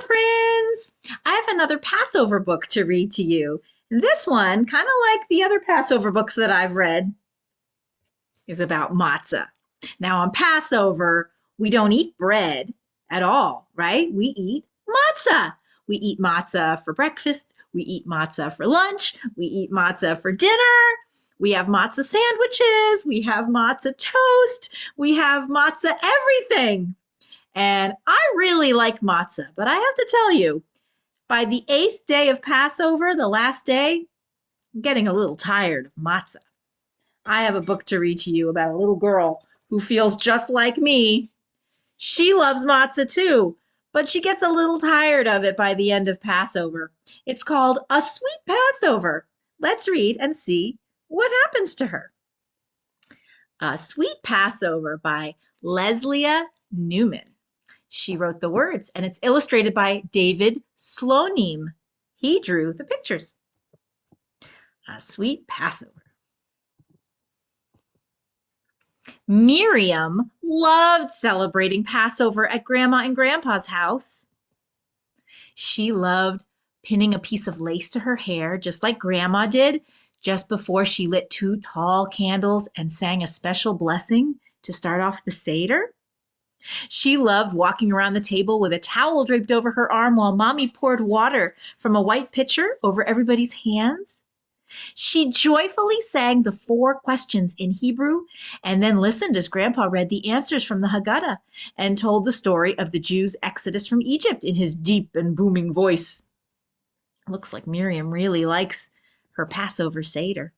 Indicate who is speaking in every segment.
Speaker 1: friends! I have another Passover book to read to you. This one, kind of like the other Passover books that I've read, is about matzah. Now, on Passover, we don't eat bread at all, right? We eat matzah. We eat matzah for breakfast. We eat matzah for lunch. We eat matzah for dinner. We have matzah sandwiches. We have matzah toast. We have matzah everything. And I really like matzah, but I have to tell you, by the 8th day of Passover, the last day, I'm getting a little tired of matzah. I have a book to read to you about a little girl who feels just like me. She loves matzah too, but she gets a little tired of it by the end of Passover. It's called A Sweet Passover. Let's read and see what happens to her. A Sweet Passover by Leslia Newman. She wrote the words, and it's illustrated by David Slonim. He drew the pictures. A Sweet Passover. Miriam loved celebrating Passover at Grandma and Grandpa's house. She loved pinning a piece of lace to her hair, just like Grandma did, just before she lit 2 tall candles and sang a special blessing to start off the Seder. She loved walking around the table with a towel draped over her arm while Mommy poured water from a white pitcher over everybody's hands. She joyfully sang the 4 questions in Hebrew and then listened as Grandpa read the answers from the Haggadah and told the story of the Jews' exodus from Egypt in his deep and booming voice. Looks like Miriam really likes her Passover Seder.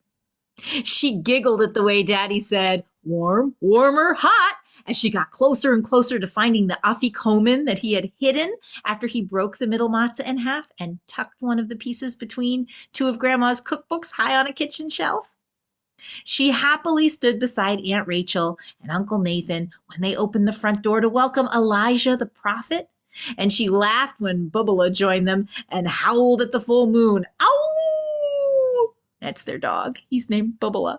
Speaker 1: She giggled at the way Daddy said, "Warm, warmer, hot," as she got closer and closer to finding the afikomen that he had hidden after he broke the middle matzah in half and tucked one of the pieces between 2 of Grandma's cookbooks high on a kitchen shelf. She happily stood beside Aunt Rachel and Uncle Nathan when they opened the front door to welcome Elijah the prophet, and she laughed when Bubala joined them and howled at the full moon. Ow! That's their dog. He's named Bubala.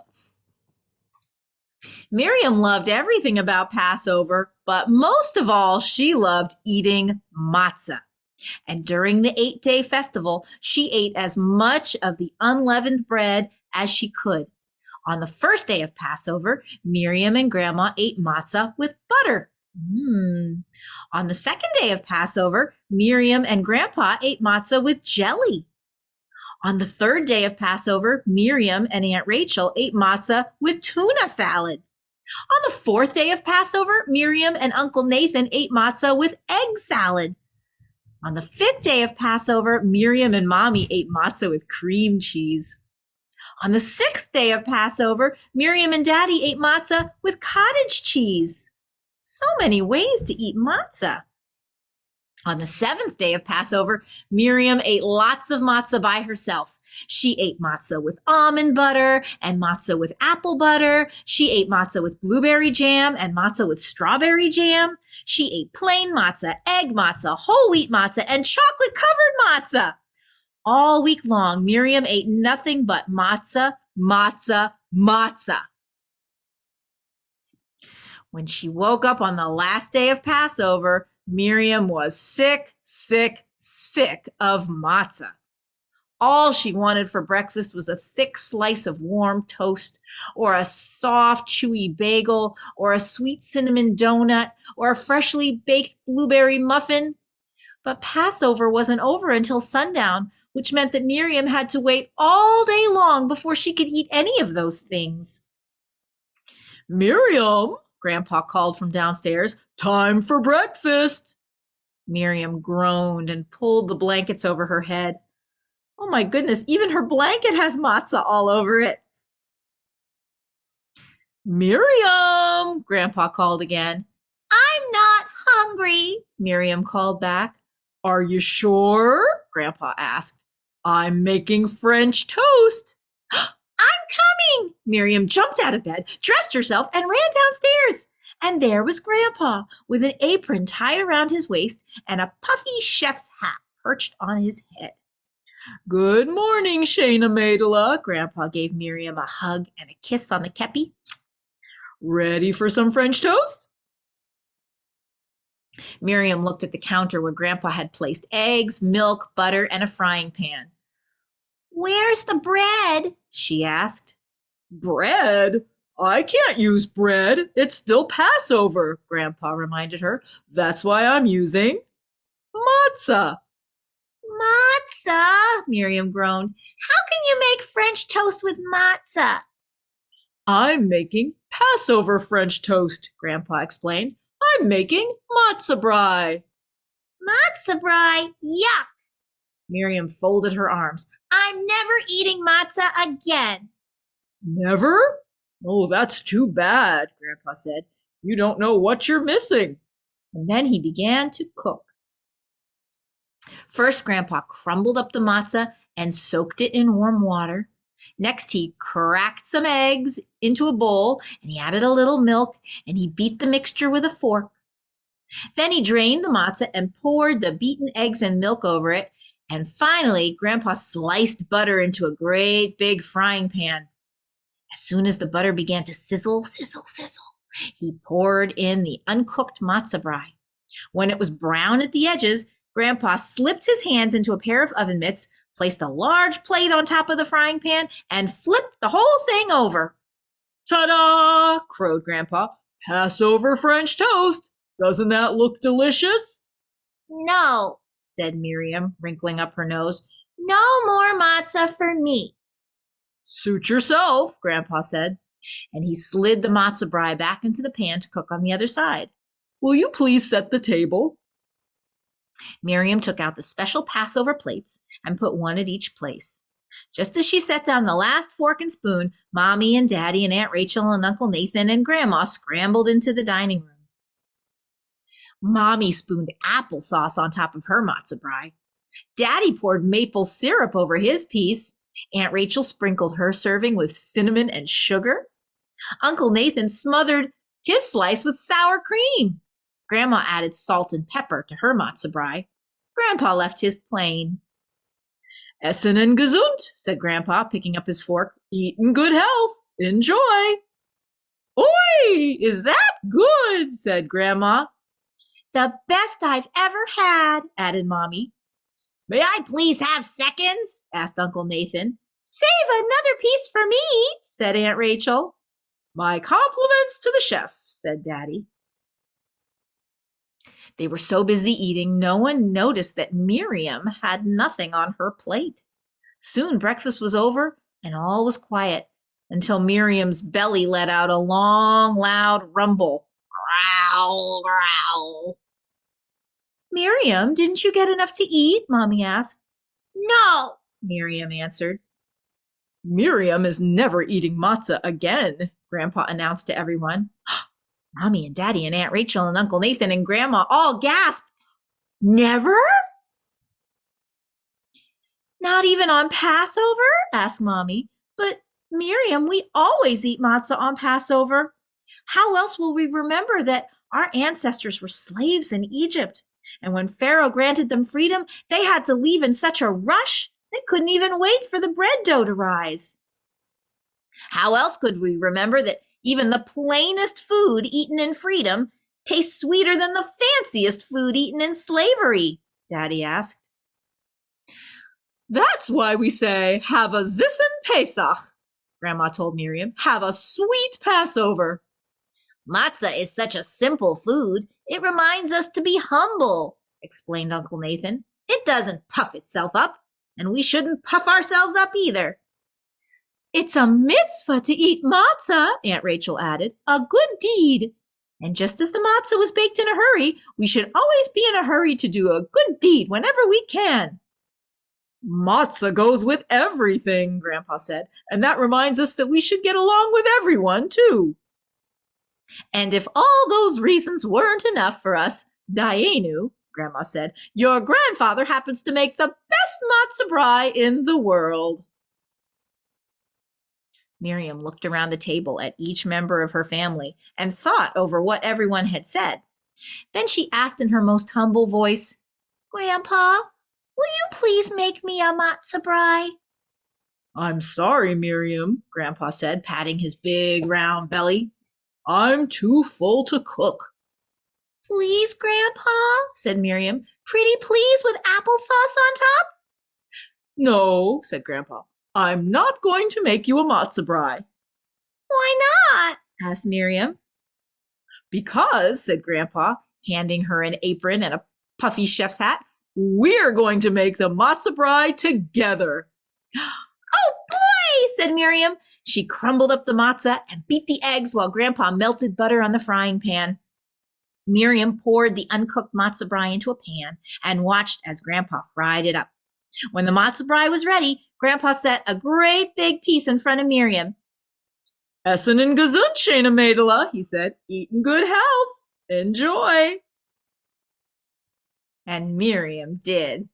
Speaker 1: Miriam loved everything about Passover, but most of all, she loved eating matzah. And during the 8-day festival, she ate as much of the unleavened bread as she could. On the first day of Passover, Miriam and Grandma ate matzah with butter. On the second day of Passover, Miriam and Grandpa ate matzah with jelly. On the third day of Passover, Miriam and Aunt Rachel ate matzah with tuna salad. On the 4th day of Passover, Miriam and Uncle Nathan ate matzah with egg salad. On the 5th day of Passover, Miriam and Mommy ate matzah with cream cheese. On the 6th day of Passover, Miriam and Daddy ate matzah with cottage cheese. So many ways to eat matzah. On the 7th day of Passover, Miriam ate lots of matzah by herself. She ate matzah with almond butter and matzah with apple butter. She ate matzah with blueberry jam and matzah with strawberry jam. She ate plain matzah, egg matzah, whole wheat matzah, and chocolate-covered matzah. All week long, Miriam ate nothing but matzah, matzah, matzah. When she woke up on the last day of Passover, Miriam was sick, sick, sick of matzah. All she wanted for breakfast was a thick slice of warm toast, or a soft, chewy bagel, or a sweet cinnamon donut, or a freshly baked blueberry muffin. But Passover wasn't over until sundown, which meant that Miriam had to wait all day long before she could eat any of those things. "Miriam," Grandpa called from downstairs, "time for breakfast." Miriam groaned and pulled the blankets over her head. Oh my goodness, even her blanket has matzah all over it. "Miriam," Grandpa called again. "I'm not hungry," Miriam called back. "Are you sure?" Grandpa asked. "I'm making French toast." "I'm coming!" Miriam jumped out of bed, dressed herself, and ran downstairs. And there was Grandpa with an apron tied around his waist and a puffy chef's hat perched on his head. "Good morning, Shayna Maidala." Grandpa gave Miriam a hug and a kiss on the kepi. "Ready for some French toast?" Miriam looked at the counter where Grandpa had placed eggs, milk, butter, and a frying pan. "Where's the bread?" she asked.
Speaker 2: Bread? I can't use bread. It's still Passover, Grandpa reminded her. That's why I'm using matzah.
Speaker 1: "Matzah," Miriam groaned. "How can you make French toast with matzah?"
Speaker 2: I'm making Passover French toast, Grandpa explained. I'm making matzah brie.
Speaker 1: "Matzah brie? Yuck!" Miriam folded her arms. "I'm never eating matzah again."
Speaker 2: Never? Oh, that's too bad, Grandpa said. You don't know what you're missing.
Speaker 1: And then he began to cook. First, Grandpa crumbled up the matzah and soaked it in warm water. Next, he cracked some eggs into a bowl and he added a little milk and he beat the mixture with a fork. Then he drained the matzah and poured the beaten eggs and milk over it. And finally, Grandpa sliced butter into a great big frying pan. As soon as the butter began to sizzle, sizzle, sizzle, he poured in the uncooked matzah brie. When it was brown at the edges, Grandpa slipped his hands into a pair of oven mitts, placed a large plate on top of the frying pan, and flipped the whole thing over.
Speaker 2: Ta-da! Crowed Grandpa. Passover French toast. Doesn't that look delicious?
Speaker 1: "No," said Miriam, wrinkling up her nose. "No more matzah for me."
Speaker 2: Suit yourself, Grandpa said,
Speaker 1: And he slid the matzah brie back into the pan to cook on the other side.
Speaker 2: Will you please set the table?
Speaker 1: Miriam took out the special Passover plates and put one at each place. Just as she set down the last fork and spoon, Mommy and Daddy and Aunt Rachel and Uncle Nathan and Grandma scrambled into the dining room. Mommy spooned applesauce on top of her matzah brie. Daddy poured maple syrup over his piece. Aunt Rachel sprinkled her serving with cinnamon and sugar. Uncle Nathan smothered his slice with sour cream. Grandma added salt and pepper to her matzah brie. Grandpa left his plain.
Speaker 2: Essen and gesund, said Grandpa, picking up his fork. Eat in good health. Enjoy. Oi, is that good, said Grandma.
Speaker 1: The best I've ever had, added Mommy. May I please have seconds? Asked Uncle Nathan. Save another piece for me, said Aunt Rachel.
Speaker 2: My compliments to the chef, said Daddy.
Speaker 1: They were so busy eating, no one noticed that Miriam had nothing on her plate. Soon breakfast was over and all was quiet until Miriam's belly let out a long, loud rumble. Growl, growl. Miriam, didn't you get enough to eat? Mommy asked. No, Miriam answered.
Speaker 2: Miriam is never eating matzah again, Grandpa announced to everyone.
Speaker 1: Mommy and Daddy and Aunt Rachel and Uncle Nathan and Grandma all gasped. Never? Not even on Passover? Asked Mommy. But Miriam, we always eat matzah on Passover. How else will we remember that our ancestors were slaves in Egypt? And when Pharaoh granted them freedom, they had to leave in such a rush, they couldn't even wait for the bread dough to rise. How else could we remember that even the plainest food eaten in freedom tastes sweeter than the fanciest food eaten in slavery? Daddy asked.
Speaker 2: That's why we say, have a Zissen Pesach, Grandma told Miriam. Have a sweet Passover.
Speaker 1: Matzah is such a simple food, it reminds us to be humble, explained Uncle Nathan. It doesn't puff itself up, and we shouldn't puff ourselves up either. It's a mitzvah to eat matzah, Aunt Rachel added, a good deed. And just as the matzah was baked in a hurry, we should always be in a hurry to do a good deed whenever we can.
Speaker 2: Matzah goes with everything, Grandpa said, and that reminds us that we should get along with everyone, too.
Speaker 1: And if all those reasons weren't enough for us, Dayenu, Grandma said, your grandfather happens to make the best matzah brie in the world. Miriam looked around the table at each member of her family and thought over what everyone had said. Then she asked in her most humble voice, Grandpa, will you please make me a matzah brie?
Speaker 2: I'm sorry, Miriam, Grandpa said, patting his big round belly. I'm too full to cook.
Speaker 1: Please, Grandpa, said Miriam. Pretty please with applesauce on top?
Speaker 2: No, said Grandpa. I'm not going to make you a matzo brie.
Speaker 1: Why not? Asked Miriam.
Speaker 2: Because, said Grandpa, handing her an apron and a puffy chef's hat, we're going to make the matzo brie together.
Speaker 1: Oh boy, said Miriam. She crumbled up the matzah and beat the eggs while Grandpa melted butter on the frying pan. Miriam poured the uncooked matzah brie into a pan and watched as Grandpa fried it up. When the matzah brie was ready, Grandpa set a great big piece in front of Miriam.
Speaker 2: Essen and gesund, schöne Mädela, he said. Eat in good health. Enjoy.
Speaker 1: And Miriam did.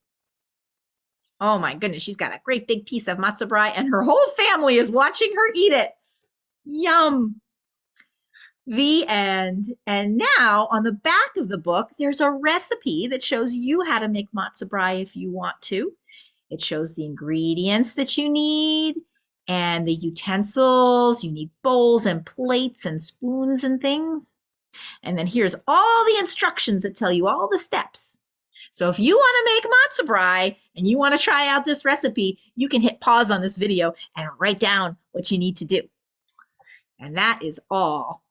Speaker 1: Oh my goodness, she's got a great big piece of matzah brie and her whole family is watching her eat it. Yum. The end. And now on the back of the book, there's a recipe that shows you how to make matzah brie if you want to. It shows the ingredients that you need and the utensils. You need bowls and plates and spoons and things. And then here's all the instructions that tell you all the steps. So if you want to make matzah brie and you want to try out this recipe, you can hit pause on this video and write down what you need to do. And that is all.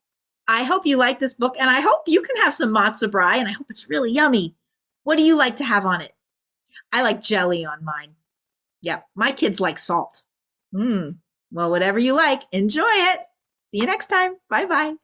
Speaker 1: I hope you like this book, and I hope you can have some matzah brie, and I hope it's really yummy. What do you like to have on it? I like jelly on mine. Yep, my kids like salt. Well, whatever you like, enjoy it. See you next time. Bye-bye.